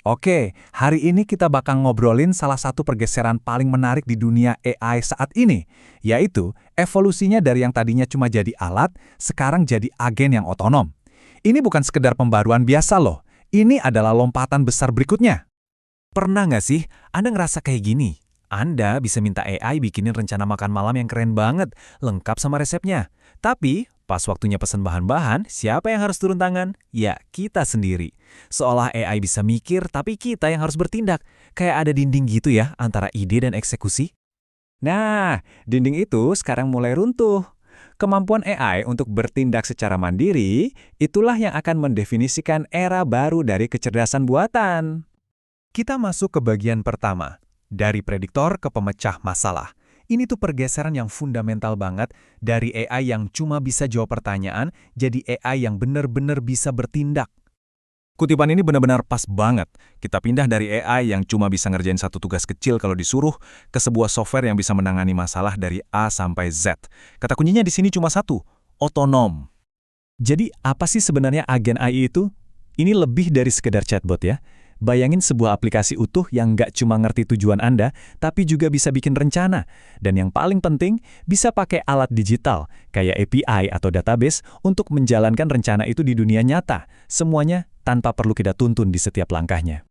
Oke, hari ini kita bakal ngobrolin salah satu pergeseran paling menarik di dunia AI saat ini, yaitu evolusinya dari yang tadinya cuma jadi alat, sekarang jadi agen yang otonom. Ini bukan sekedar pembaruan biasa loh, ini adalah lompatan besar berikutnya. Pernah nggak sih Anda ngerasa kayak gini? Anda bisa minta AI bikinin rencana makan malam yang keren banget, lengkap sama resepnya. Tapi, pas waktunya pesen bahan-bahan, siapa yang harus turun tangan? Ya, kita sendiri. Seolah AI bisa mikir, tapi kita yang harus bertindak. Kayak ada dinding gitu ya, antara ide dan eksekusi. Nah, dinding itu sekarang mulai runtuh. Kemampuan AI untuk bertindak secara mandiri, itulah yang akan mendefinisikan era baru dari kecerdasan buatan. Kita masuk ke bagian pertama, dari prediktor ke pemecah masalah. Ini tuh pergeseran yang fundamental banget dari AI yang cuma bisa jawab pertanyaan, jadi AI yang benar-benar bisa bertindak. Kutipan ini benar-benar pas banget. Kita pindah dari AI yang cuma bisa ngerjain satu tugas kecil kalau disuruh, ke sebuah software yang bisa menangani masalah dari A sampai Z. Kata kuncinya di sini cuma satu, otonom. Jadi apa sih sebenarnya agen AI itu? Ini lebih dari sekedar chatbot ya. Bayangin sebuah aplikasi utuh yang nggak cuma ngerti tujuan Anda, tapi juga bisa bikin rencana. Dan yang paling penting, bisa pakai alat digital, kayak API atau database, untuk menjalankan rencana itu di dunia nyata. Semuanya tanpa perlu kita tuntun di setiap langkahnya.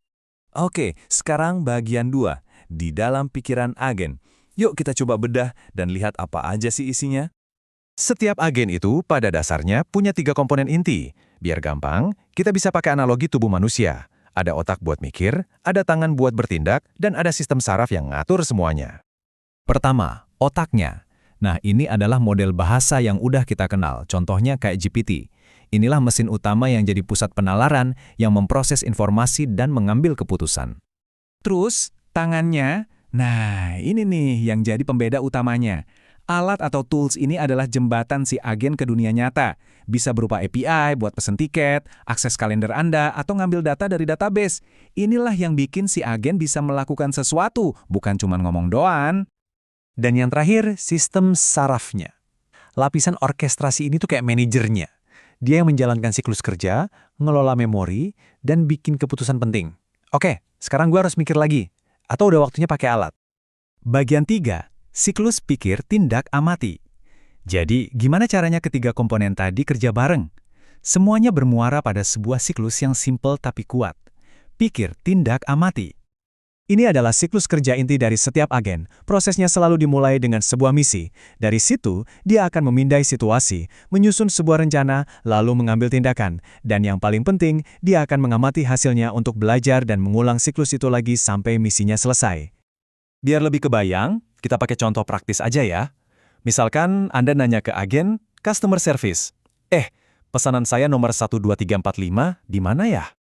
Oke, sekarang bagian 2, di dalam pikiran agen. Yuk kita coba bedah dan lihat apa aja sih isinya. Setiap agen itu pada dasarnya punya 3 komponen inti. Biar gampang, kita bisa pakai analogi tubuh manusia. Ada otak buat mikir, ada tangan buat bertindak, dan ada sistem saraf yang ngatur semuanya. Pertama, otaknya. Nah, ini adalah model bahasa yang udah kita kenal, contohnya kayak GPT. Inilah mesin utama yang jadi pusat penalaran, yang memproses informasi dan mengambil keputusan. Terus, tangannya, nah ini nih yang jadi pembeda utamanya. Alat atau tools ini adalah jembatan si agen ke dunia nyata. Bisa berupa API buat pesen tiket, akses kalender Anda, atau ngambil data dari database. Inilah yang bikin si agen bisa melakukan sesuatu, bukan cuma ngomong doang. Dan yang terakhir, sistem sarafnya. Lapisan orkestrasi ini tuh kayak manajernya. Dia yang menjalankan siklus kerja, ngelola memori, dan bikin keputusan penting. Oke, sekarang gue harus mikir lagi. Atau udah waktunya pakai alat. Bagian 3, siklus pikir tindak amati. Jadi, gimana caranya ketiga komponen tadi kerja bareng? Semuanya bermuara pada sebuah siklus yang simpel tapi kuat. Pikir, tindak, amati. Ini adalah siklus kerja inti dari setiap agen. Prosesnya selalu dimulai dengan sebuah misi. Dari situ, dia akan memindai situasi, menyusun sebuah rencana, lalu mengambil tindakan. Dan yang paling penting, dia akan mengamati hasilnya untuk belajar dan mengulang siklus itu lagi sampai misinya selesai. Biar lebih kebayang, kita pakai contoh praktis aja ya. Misalkan Anda nanya ke agen customer service, pesanan saya nomor 12345 di mana ya?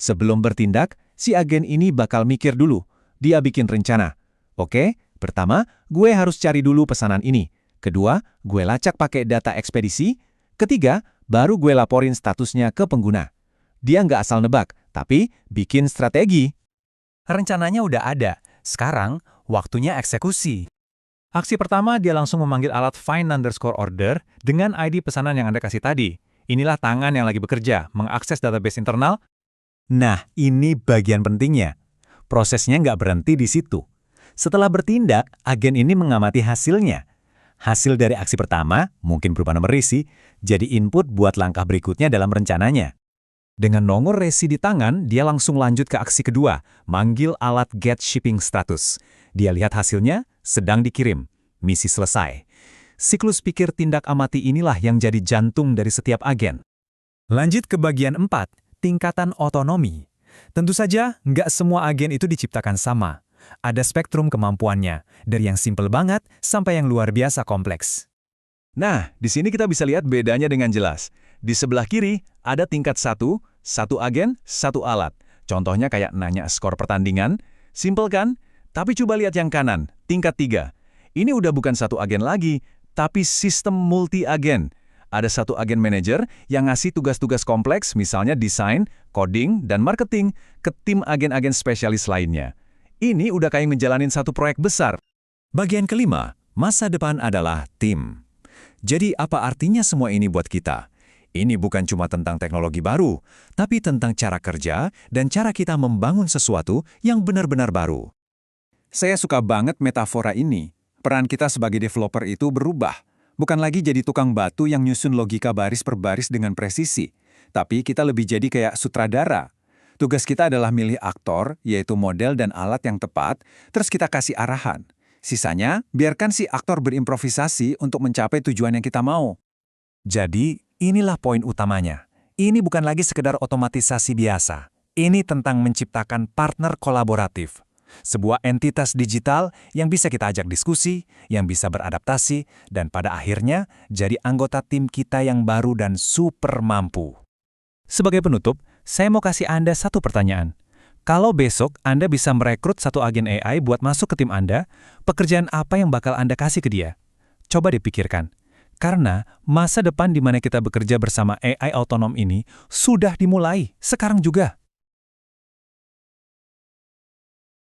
Sebelum bertindak, si agen ini bakal mikir dulu. Dia bikin rencana. Oke, pertama, gue harus cari dulu pesanan ini. Kedua, gue lacak pakai data ekspedisi. Ketiga, baru gue laporin statusnya ke pengguna. Dia nggak asal nebak, tapi bikin strategi. Rencananya udah ada. Sekarang, waktunya eksekusi. Aksi pertama, dia langsung memanggil alat find_order dengan ID pesanan yang Anda kasih tadi. Inilah tangan yang lagi bekerja, mengakses database internal. Nah, ini bagian pentingnya. Prosesnya nggak berhenti di situ. Setelah bertindak, agen ini mengamati hasilnya. Hasil dari aksi pertama, mungkin berupa nomor resi, jadi input buat langkah berikutnya dalam rencananya. Dengan nomor resi di tangan, dia langsung lanjut ke aksi kedua, manggil alat get shipping status. Dia lihat hasilnya, sedang dikirim. Misi selesai. Siklus pikir tindak amati inilah yang jadi jantung dari setiap agen. Lanjut ke bagian 4, tingkatan otonomi. Tentu saja, nggak semua agen itu diciptakan sama. Ada spektrum kemampuannya, dari yang simpel banget sampai yang luar biasa kompleks. Nah, di sini kita bisa lihat bedanya dengan jelas. Di sebelah kiri, ada tingkat 1, satu agen, satu alat. Contohnya kayak nanya skor pertandingan. Simpel kan? Tapi coba lihat yang kanan, tingkat 3. Ini udah bukan satu agen lagi, tapi sistem multi-agen. Ada satu agen manajer yang ngasih tugas-tugas kompleks, misalnya desain, coding, dan marketing, ke tim agen-agen spesialis lainnya. Ini udah kayak ngejalanin satu proyek besar. Bagian kelima, masa depan adalah tim. Jadi apa artinya semua ini buat kita? Ini bukan cuma tentang teknologi baru, tapi tentang cara kerja dan cara kita membangun sesuatu yang benar-benar baru. Saya suka banget metafora ini. Peran kita sebagai developer itu berubah. Bukan lagi jadi tukang batu yang nyusun logika baris per baris dengan presisi. Tapi kita lebih jadi kayak sutradara. Tugas kita adalah milih aktor, yaitu model dan alat yang tepat, terus kita kasih arahan. Sisanya, biarkan si aktor berimprovisasi untuk mencapai tujuan yang kita mau. Jadi, inilah poin utamanya. Ini bukan lagi sekedar otomatisasi biasa. Ini tentang menciptakan partner kolaboratif. Sebuah entitas digital yang bisa kita ajak diskusi, yang bisa beradaptasi, dan pada akhirnya jadi anggota tim kita yang baru dan super mampu. Sebagai penutup, saya mau kasih Anda satu pertanyaan. Kalau besok Anda bisa merekrut satu agen AI buat masuk ke tim Anda, pekerjaan apa yang bakal Anda kasih ke dia? Coba dipikirkan. Karena masa depan di mana kita bekerja bersama AI otonom ini sudah dimulai sekarang juga.